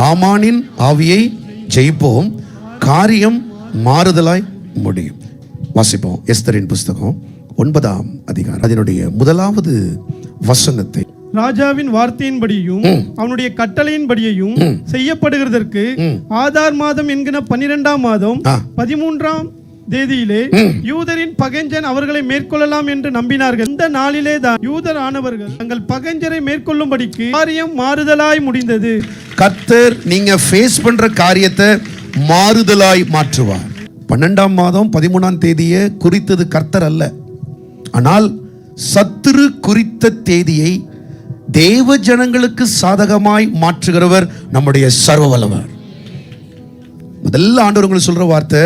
ஆமானின் ஆவியை ஜெயிப்போம், காரியம் மாறுதலாய் முடியும். வாசிப்போம் எஸ்தரின் புஸ்தகம் 9ஆம் அதிகாரம் அதனுடைய 1வது வசனத்தை. ராஜாவின் வார்த்தையின்படியும் அவனுடைய கட்டளையின்படியும் செய்யப்படுகிறதற்கு ஆதார் மாதம் என்கிற 12ஆம் மாதம் 13ஆம் தேதியிலே யூதரின் பகைஞன் அவர்களை மேற்கொள்ளலாம் என்று நம்பினார்கள். இந்த நாளிலே தான் யூதர் ஆனவர்கள் தங்கள் பகைஞரை மேற்கொள்ளும்படிக்கு காரியம் மாறுதலாய் முடிந்தது. கர்த்தர் நீங்க ஃபேஸ் பண்ற காரியத்தை மாறுதலாய் மாற்றுவார். 12ஆம் மாதம் 13ஆம் தேதியை குறித்தது கர்த்தர் அல்ல, ஆனால் சத்துரு குறித்த தேதியை தேவ ஜனங்களுக்கு சாதகமாய் மாற்றுகிறவர் நம்முடைய சர்வ வல்லவர். முதல்ல ஆண்டவர் உங்களுக்கு சொல்ற வார்த்தை,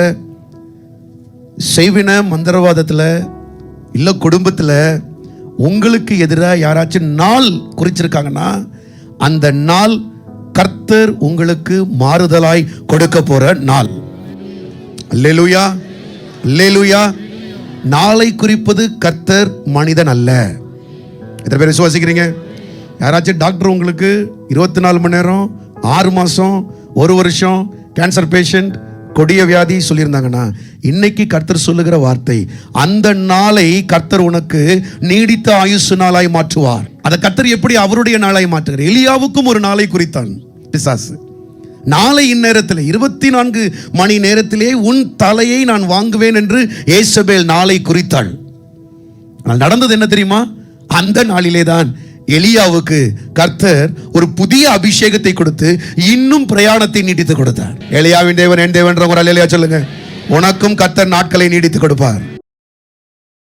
செய்வின மந்திரவாதத்துல இல்ல குடும்பத்துல உங்களுக்கு எதிராக யாராச்சும் நாள் குறிச்சிருக்காங்கன்னா அந்த நாள் கர்த்தர் உங்களுக்கு மாறுதலாய் கொடுக்க போற நாள். அல்லேலூயா, அல்லேலூயா. நாளை குறிப்பது கர்த்தர், மனிதன் அல்ல. எத்தனை பேர் விசுவாசிக்கிறீங்க? யாராச்சும் டாக்டர் உங்களுக்கு 24 மணி நேரம், 6 மாசம், 1 வருஷம் கேன்சர் பேஷண்ட், கொடிய வியாதி சொல்லியிருந்தாங்கன்னா, இன்னைக்கு கர்த்தர் சொல்லுகிற வார்த்தை, அந்த நாளை கர்த்தர் உனக்கு நீடித்த ஆயுசு நாளாய் மாற்றுவார். அதை கர்த்தர் எப்படி அவருடைய நாளாய் மாற்றுகிறார்? எலியாவுக்கும் ஒரு நாளை குறித்தான் பிசாசு. நாளை இந்நேரத்தில் 24 மணி நேரத்திலே உன் தலையை நான் வாங்குவேன் என்று ஏசபேல் நாளை குறித்தாள். ஆனால் நடந்தது என்ன தெரியுமா? அந்த நாளிலே தான் எலியாவுக்கு கர்த்தர் ஒரு புதிய அபிஷேகத்தை கொடுத்து இன்னும் பிரயாணத்தை நீட்டித்து கொடுத்தார். எலியாவின் தேவன் என் தேவன், அல்லேலூயா சொல்லுங்க. உனக்கும் கர்த்தர் நாட்களை நீடித்து கொடுப்பார்.